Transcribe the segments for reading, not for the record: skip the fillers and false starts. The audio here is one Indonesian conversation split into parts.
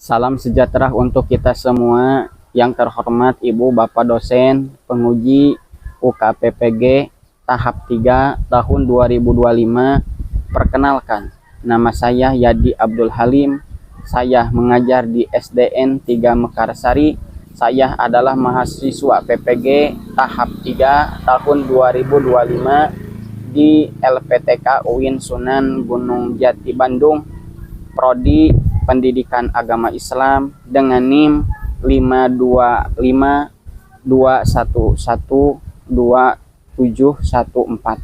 Salam sejahtera untuk kita semua. Yang terhormat Ibu Bapak dosen penguji UKPPG tahap 3 tahun 2025. Perkenalkan, nama saya Yadi Abdul Halim. Saya mengajar di SDN 3 Mekarsari. Saya adalah mahasiswa PPG tahap 3 tahun 2025 di LPTK UIN Sunan Gunung Jati Bandung, Prodi Pendidikan Agama Islam dengan NIM 52521127714.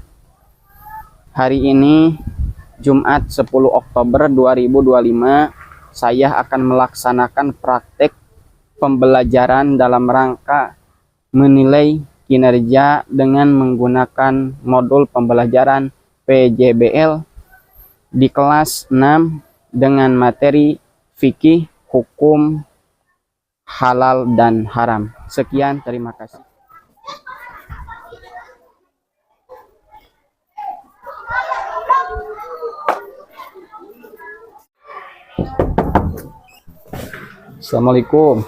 Hari ini Jumat 10 Oktober 2025, saya akan melaksanakan praktek pembelajaran dalam rangka menilai kinerja dengan menggunakan modul pembelajaran PJBL di kelas 6 dengan materi fikih, hukum, halal dan haram. Sekian, terima kasih. Assalamualaikum.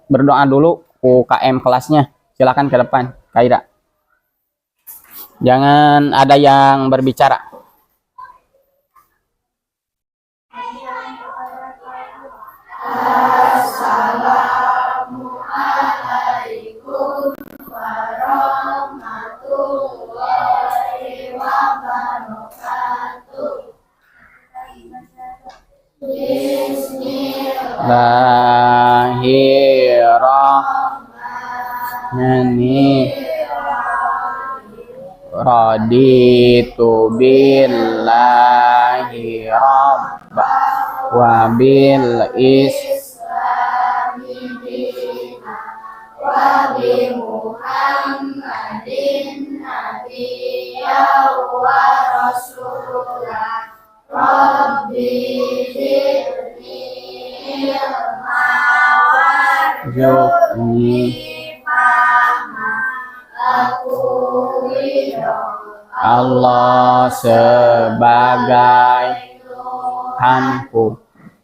Berdoa dulu UKM kelasnya. Silakan ke depan, Kaira. Jangan ada yang berbicara. Assalamualaikum warahmatullahi wabarakatuh. Bismillahirrahmanirrahim. Raditu billahi rabba wa bil islami dina wa bi Muhammadin nabiyya wa rasulah. Rabbi zidni ilma warzuqni Allah sebagai Tuhanku,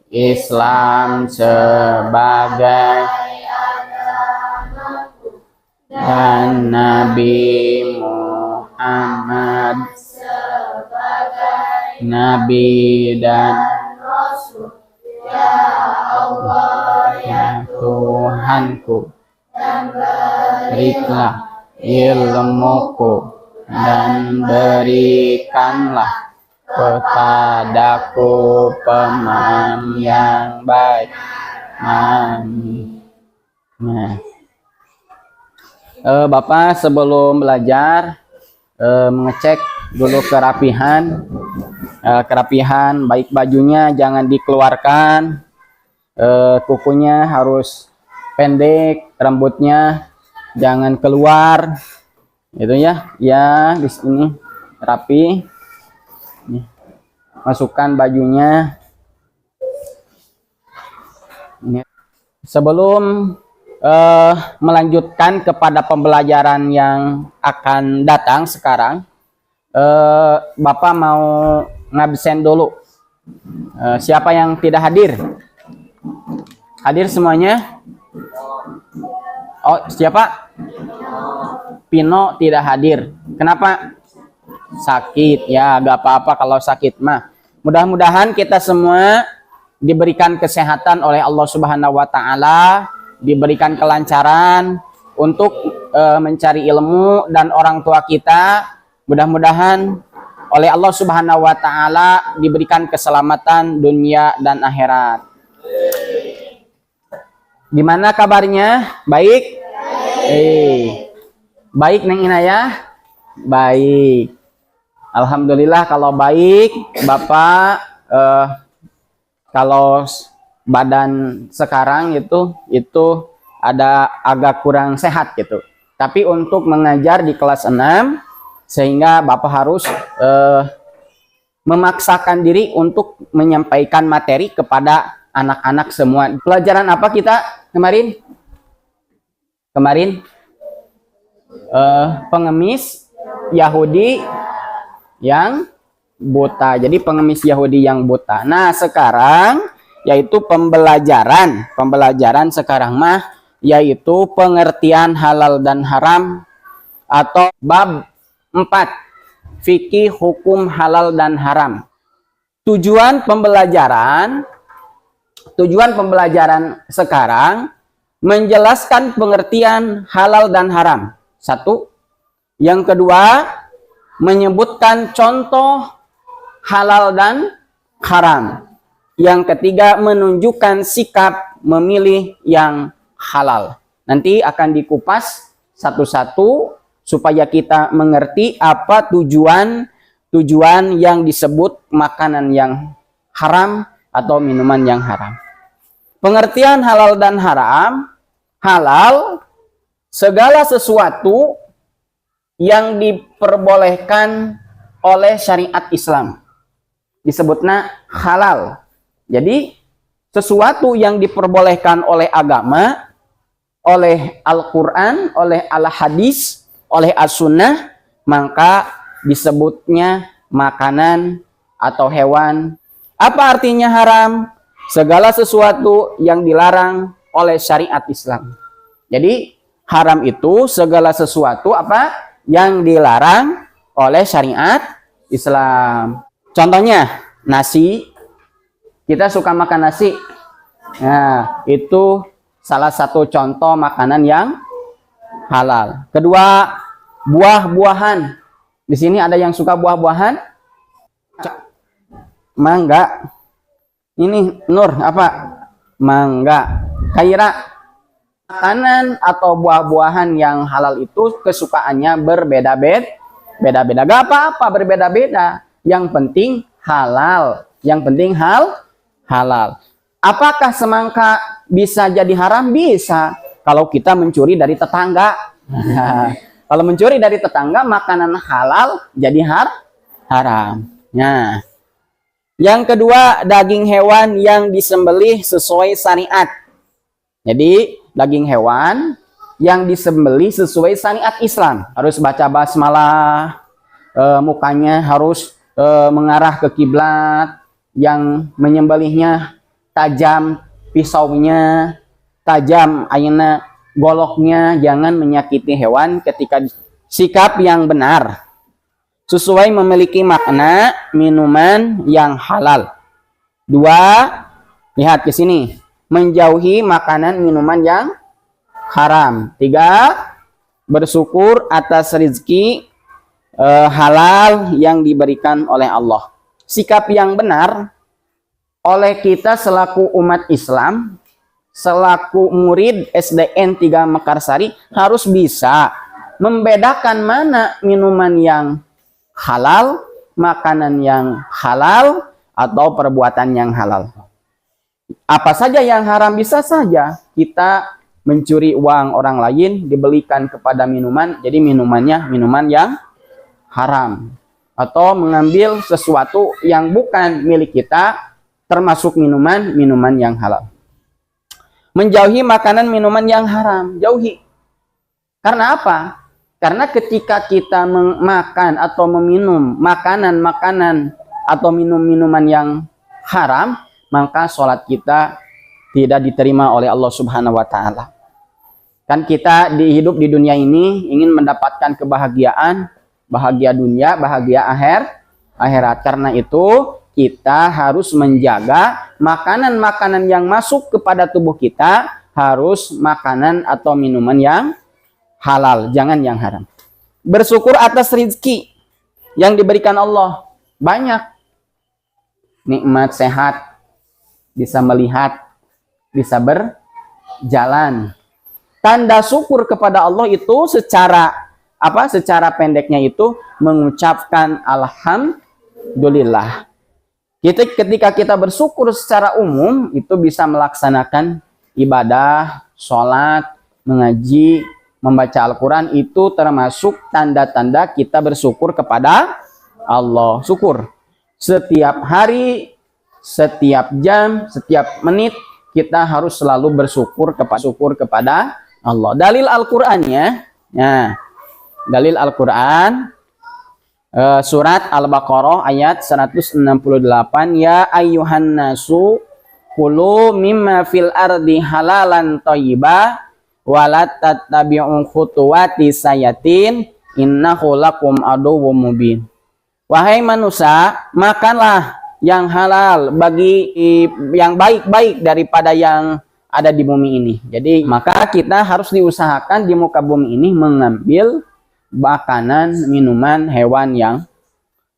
Islam sebagai agamaku, dan Nabi Muhammad sebagai Nabi dan Rasul. Ya Allah, ya Tuhanku, dan berikanlah ilmuku dan berikanlah kepadaku pemahaman yang baik. Amin. Nah, Bapak sebelum belajar mengecek dulu kerapihan, baik bajunya jangan dikeluarkan, kukunya harus pendek, rambutnya jangan keluar. Itu ya di sini rapi. Nih, masukkan bajunya. Ini. Sebelum melanjutkan kepada pembelajaran yang akan datang sekarang, Bapak mau ngabsen dulu. Siapa yang tidak hadir? Hadir semuanya? Oh, siapa? Pino tidak hadir. Kenapa? Sakit. Ya, gak apa-apa kalau sakit mah. Mudah-mudahan kita semua diberikan kesehatan oleh Allah Subhanahu wa Ta'ala, diberikan kelancaran untuk mencari ilmu, dan orang tua kita mudah-mudahan oleh Allah Subhanahu wa Ta'ala diberikan keselamatan dunia dan akhirat. Gimana kabarnya? Baik? Baik Neng Inayah? Baik. Alhamdulillah kalau baik. Bapak kalau badan sekarang itu ada agak kurang sehat gitu. Tapi untuk mengajar di kelas 6, sehingga Bapak harus memaksakan diri untuk menyampaikan materi kepada anak-anak semua. Pelajaran apa kita kemarin? Pengemis, Yahudi yang buta. Jadi pengemis Yahudi yang buta. Nah, sekarang yaitu pembelajaran sekarang mah yaitu pengertian halal dan haram atau bab 4 fikih hukum halal dan haram. Tujuan pembelajaran sekarang menjelaskan pengertian halal dan haram. Satu. Yang kedua, menyebutkan contoh halal dan haram. Yang ketiga, menunjukkan sikap memilih yang halal. Nanti akan dikupas satu-satu supaya kita mengerti apa tujuan yang disebut makanan yang haram atau minuman yang haram. Pengertian halal dan haram. Halal, segala sesuatu yang diperbolehkan oleh syariat Islam. Disebutnya halal. Jadi, sesuatu yang diperbolehkan oleh agama, oleh Al-Quran, oleh Al-Hadis, oleh As-Sunnah, maka disebutnya makanan atau hewan. Apa artinya haram? Segala sesuatu yang dilarang oleh syariat Islam. Jadi haram itu segala sesuatu apa yang dilarang oleh syariat Islam. Contohnya nasi. Kita suka makan nasi. Nah, itu salah satu contoh makanan yang halal. Kedua, buah-buahan. Di sini ada yang suka buah-buahan? Mangga. Ini Nur apa? Mangga. Khaira. Makanan atau buah-buahan yang halal itu kesukaannya berbeda-beda. Gak apa-apa berbeda-beda. Yang penting halal. Yang penting halal. Apakah semangka bisa jadi haram? Bisa. Kalau kita mencuri dari tetangga. Kalau mencuri dari tetangga, makanan halal jadi haram. Nah, yang kedua, daging hewan yang disembelih sesuai syariat. Jadi, daging hewan yang disembelih sesuai syariat Islam. Harus baca basmalah, mukanya harus mengarah ke kiblat, yang menyembelihnya tajam pisaunya, tajam ayeuna goloknya, jangan menyakiti hewan ketika sikap yang benar sesuai memiliki makna minuman yang halal. Dua, lihat ke sini, menjauhi makanan minuman yang haram. Tiga, bersyukur atas rezeki halal yang diberikan oleh Allah. Sikap yang benar oleh kita selaku umat Islam, selaku murid SDN 3 Mekarsari harus bisa membedakan mana minuman yang halal, makanan yang halal, atau perbuatan yang halal. Apa saja yang haram bisa saja kita mencuri uang orang lain dibelikan kepada minuman, jadi minumannya minuman yang haram. Atau mengambil sesuatu yang bukan milik kita, termasuk minuman yang halal. Menjauhi makanan minuman yang haram, jauhi. Karena apa? Karena ketika kita makan atau meminum makanan atau minuman yang haram, maka sholat kita tidak diterima oleh Allah Subhanahu wa Ta'ala. Kan kita hidup di dunia ini ingin mendapatkan kebahagiaan, bahagia dunia, bahagia akhirat. Karena itu kita harus menjaga makanan-makanan yang masuk kepada tubuh kita, harus makanan atau minuman yang halal, jangan yang haram. Bersyukur atas rezeki yang diberikan Allah. Banyak nikmat sehat, bisa melihat, bisa berjalan. Tanda syukur kepada Allah itu secara pendeknya itu mengucapkan alhamdulillah. Ketika kita bersyukur secara umum, itu bisa melaksanakan ibadah, sholat, mengaji, membaca Al-Quran, itu termasuk tanda-tanda kita bersyukur kepada Allah. Syukur. Setiap hari, setiap jam, setiap menit, kita harus selalu bersyukur kepada Allah. Dalil Al-Qurannya, dalil Al-Quran Surat Al-Baqarah ayat 168, ya ayyuhan nasu kulu mimma fil ardi halalan thayyiba wala tattabi'u khutuwati sayatin innahu lakum aduwwum mubin. Wahai manusia, makanlah yang halal bagi yang baik-baik daripada yang ada di bumi ini. Jadi maka kita harus diusahakan di muka bumi ini mengambil makanan, minuman, hewan yang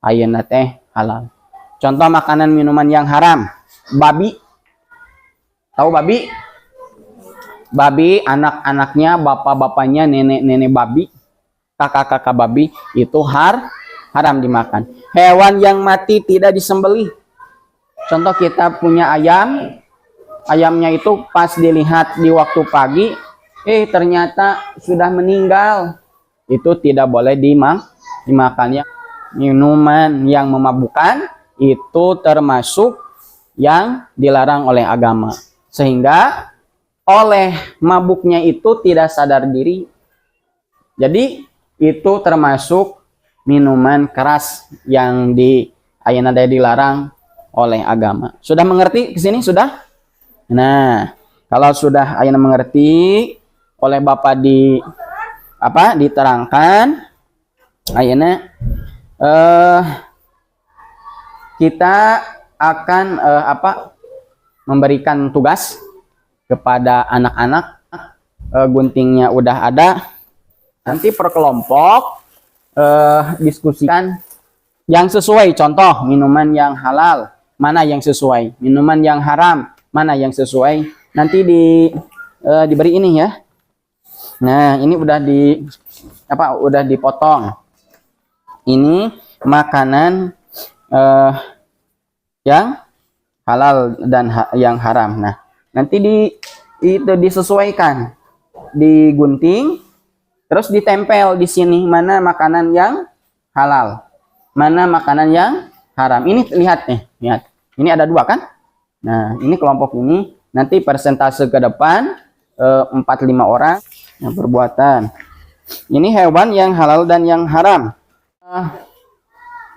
ayeuna teh halal. Contoh makanan minuman yang haram, babi. Tahu babi? Babi, anak-anaknya, bapak-bapaknya, nenek-nenek babi, kakak-kakak babi itu haram dimakan. Hewan yang mati tidak disembelih. Contoh kita punya ayam, ayamnya itu pas dilihat di waktu pagi, ternyata sudah meninggal. Itu tidak boleh dimakannya. Minuman yang memabukkan itu termasuk yang dilarang oleh agama. Sehingga oleh mabuknya itu tidak sadar diri. Jadi itu termasuk minuman keras yang ayeuna dilarang oleh agama. Sudah mengerti ke sini sudah? Nah, kalau sudah ayeuna mengerti oleh Bapak diterangkan ayeuna kita akan memberikan tugas kepada anak-anak. Guntingnya udah ada, nanti per kelompok diskusikan yang sesuai. Contoh minuman yang halal mana yang sesuai, minuman yang haram mana yang sesuai, nanti diberi ini ya. Nah, ini udah dipotong. Ini makanan yang halal dan yang haram. Nah, nanti itu disesuaikan, digunting, terus ditempel di sini mana makanan yang halal, mana makanan yang haram. Ini lihat nih, lihat. Ini ada 2 kan? Nah, ini kelompok ini nanti persentase ke depan 4-5 orang yang perbuatan. Ini hewan yang halal dan yang haram.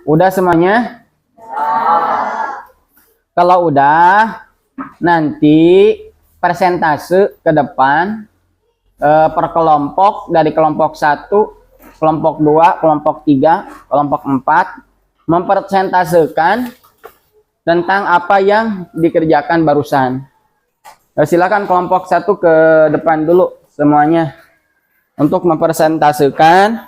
Udah semuanya? Kalau udah, nanti persentase ke depan per kelompok, dari kelompok 1, kelompok 2, kelompok 3, kelompok 4 mempersentasekan tentang apa yang dikerjakan barusan. Silakan kelompok 1 ke depan dulu semuanya untuk mempersentasekan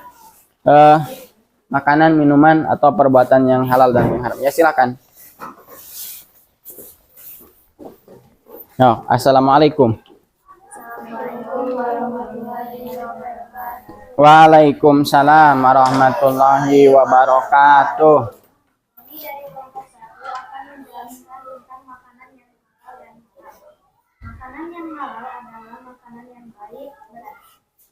makanan, minuman atau perbuatan yang halal dan yang haram. Ya, silakan. Assalamualaikum. Waalaikumsalam warahmatullahi wabarakatuh. Kami dari kelompok 1 akan menjelaskan tentang makanan yang halal dan haram. Makanan yang halal adalah makanan yang baik, berat.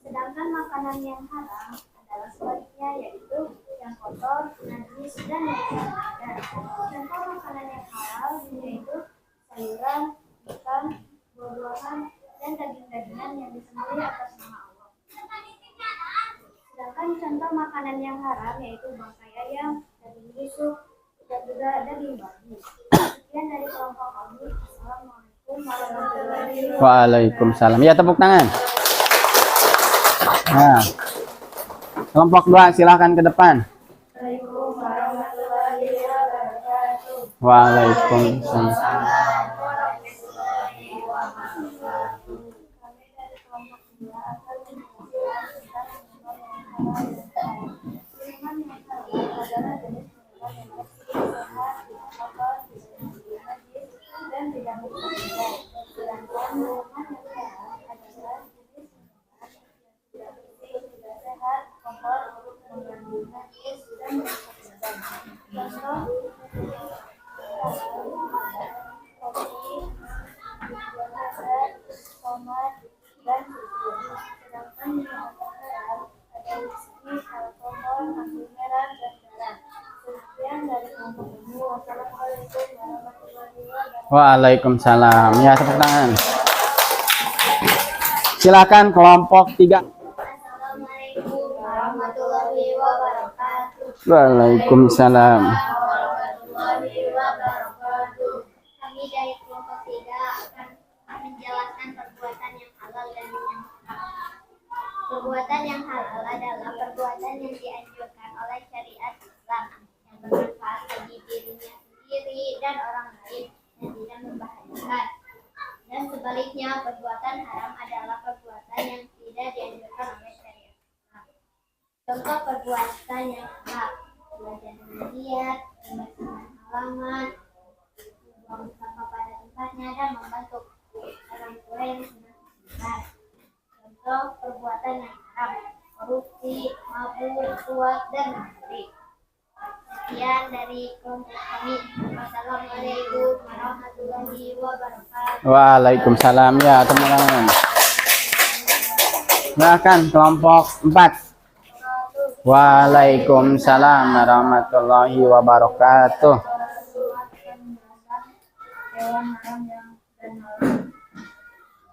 Sedangkan makanan yang haram adalah sebaliknya, yaitu yang kotor, najis, dan yang tidak. Contoh makanan yang halal yaitu sayuran, ikan, buah-buahan, dan daging-dagingan yang disembelih atas nama Allah. Sedangkan contoh makanan yang haram yaitu bangkai ayam, daging busuk, dan juga daging babi. Sekian dari kelompok kami. Assalamualaikum warahmatullahi wabarakatuh. Waalaikumsalam. Ya, tepuk tangan. Nah, kelompok 2 silahkan ke depan. Assalamualaikum warahmatullahi wabarakatuh. Waalaikumsalam. Kami dari kelompok 2 akan menjelaskan tentang minuman yang halal dan haram. Minuman yang halal adalah jenis minuman yang bersih, sehat, kotor, najis, dan tidak mengandung. Sedangkan minuman yang haram adalah jenis minuman yang tidak bersih, tidak sehat, kotor, mengandung najis, dan mengandung. Contoh kopi, tomat, dan susu. Sedangkan minuman haram ada whisky, alkohol, anggur merah, dan garam. Sekian dari kelompok ini. Wassalamualaikum warahmatullahi wabarakatuh. Waalaikumsalam. Ya, tepuk tangan. Silakan kelompok 3. Assalamualaikum warahmatullahi wabarakatuh. Waalaikumsalam. warahmatullahi wabarakatuh. Kami dari kelompok 3 akan menjelaskan perbuatan yang halal dan yang haram. Perbuatan yang halal adalah perbuatan yang dianjurkan oleh syariat Islam yang bermanfaat bagi dirinya sendiri dan orang lain dan tidak membahayakan. Dan sebaliknya, perbuatan haram adalah perbuatan yang tidak dianjurkan oleh syariat Islam. Contoh perbuatan yang haram: belajar mendiat, membersihkan halaman, membuang sampah pada tempatnya, dan membantu orang tua yang sedang benar. Contoh perbuatan yang haram: korupsi, mabuk, suap, dan mencuri. Sekian dari kelompok kami. Wassalamualaikum warahmatullahi wabarakatuh. Waalaikumsalam. Ya, teman-teman. Silakan kelompok 4. Waalaikumsalam warahmatullahi wabarakatuh. Hewan haram yang dan halal.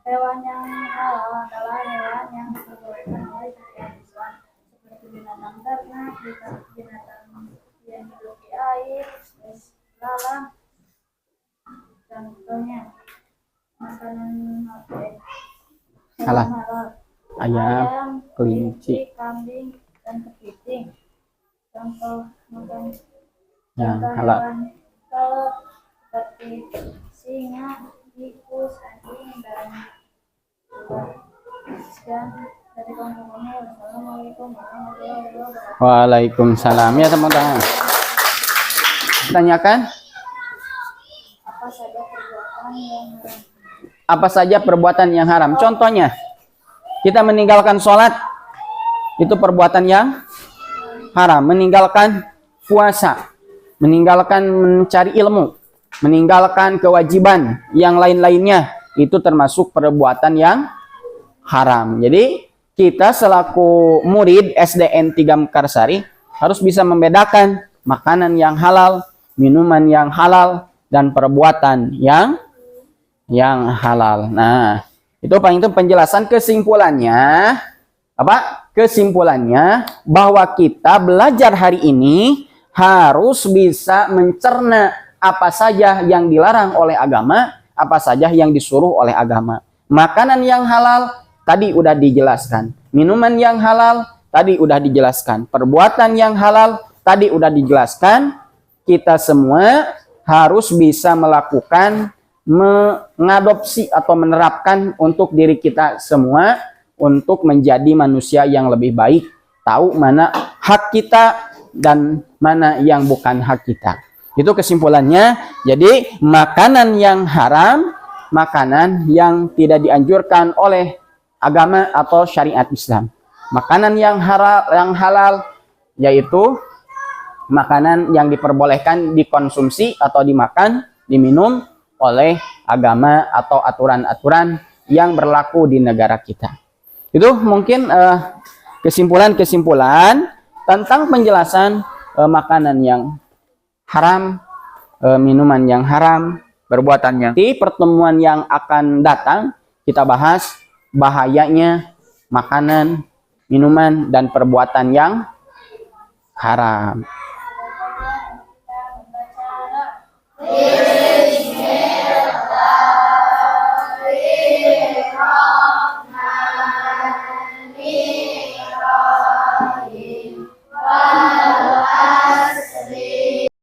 Hewan yang halal adalah hewan yang diperbolehkan oleh syariat Islam, seperti binatang ternak, binatang yang hidup di air, spesies lalang. Contohnya makanan hewan Halal. halal: Ayam, kelinci, kambing, dan kepiting. Contoh makan yang contoh halal. hewan kolot seperti singa, tikus, anjing, dan ular. Sekian dari kelompok kami. Wassalamualaikum warahmatullahi wabarakatuh. Waalaikumsalam. Ya, teman-teman. Tanyakan Apa saja perbuatan yang haram? apa saja perbuatan yang haram. Contohnya, kita meninggalkan sholat, itu perbuatan yang haram. Meninggalkan puasa, meninggalkan mencari ilmu, meninggalkan kewajiban yang lain-lainnya, itu termasuk perbuatan yang haram. Jadi kita selaku murid SDN 3 Mekarsari harus bisa membedakan makanan yang halal, minuman yang halal, dan perbuatan yang halal. Nah, itu paling itu penjelasan. Kesimpulannya apa? Kesimpulannya bahwa kita belajar hari ini harus bisa mencerna apa saja yang dilarang oleh agama, apa saja yang disuruh oleh agama. Makanan yang halal tadi udah dijelaskan. Minuman yang halal tadi udah dijelaskan. Perbuatan yang halal tadi udah dijelaskan. Kita semua harus bisa melakukan, mengadopsi atau menerapkan untuk diri kita semua untuk menjadi manusia yang lebih baik, tahu mana hak kita dan mana yang bukan hak kita. Itu kesimpulannya. Jadi makanan yang haram, makanan yang tidak dianjurkan oleh agama atau syariat Islam. Makanan yang halal yaitu makanan yang diperbolehkan dikonsumsi atau dimakan, diminum oleh agama atau aturan-aturan yang berlaku di negara kita. Itu mungkin kesimpulan-kesimpulan tentang penjelasan makanan yang haram, minuman yang haram, perbuatan yang. Di pertemuan yang akan datang kita bahas bahayanya makanan, minuman, dan perbuatan yang haram. Kita membaca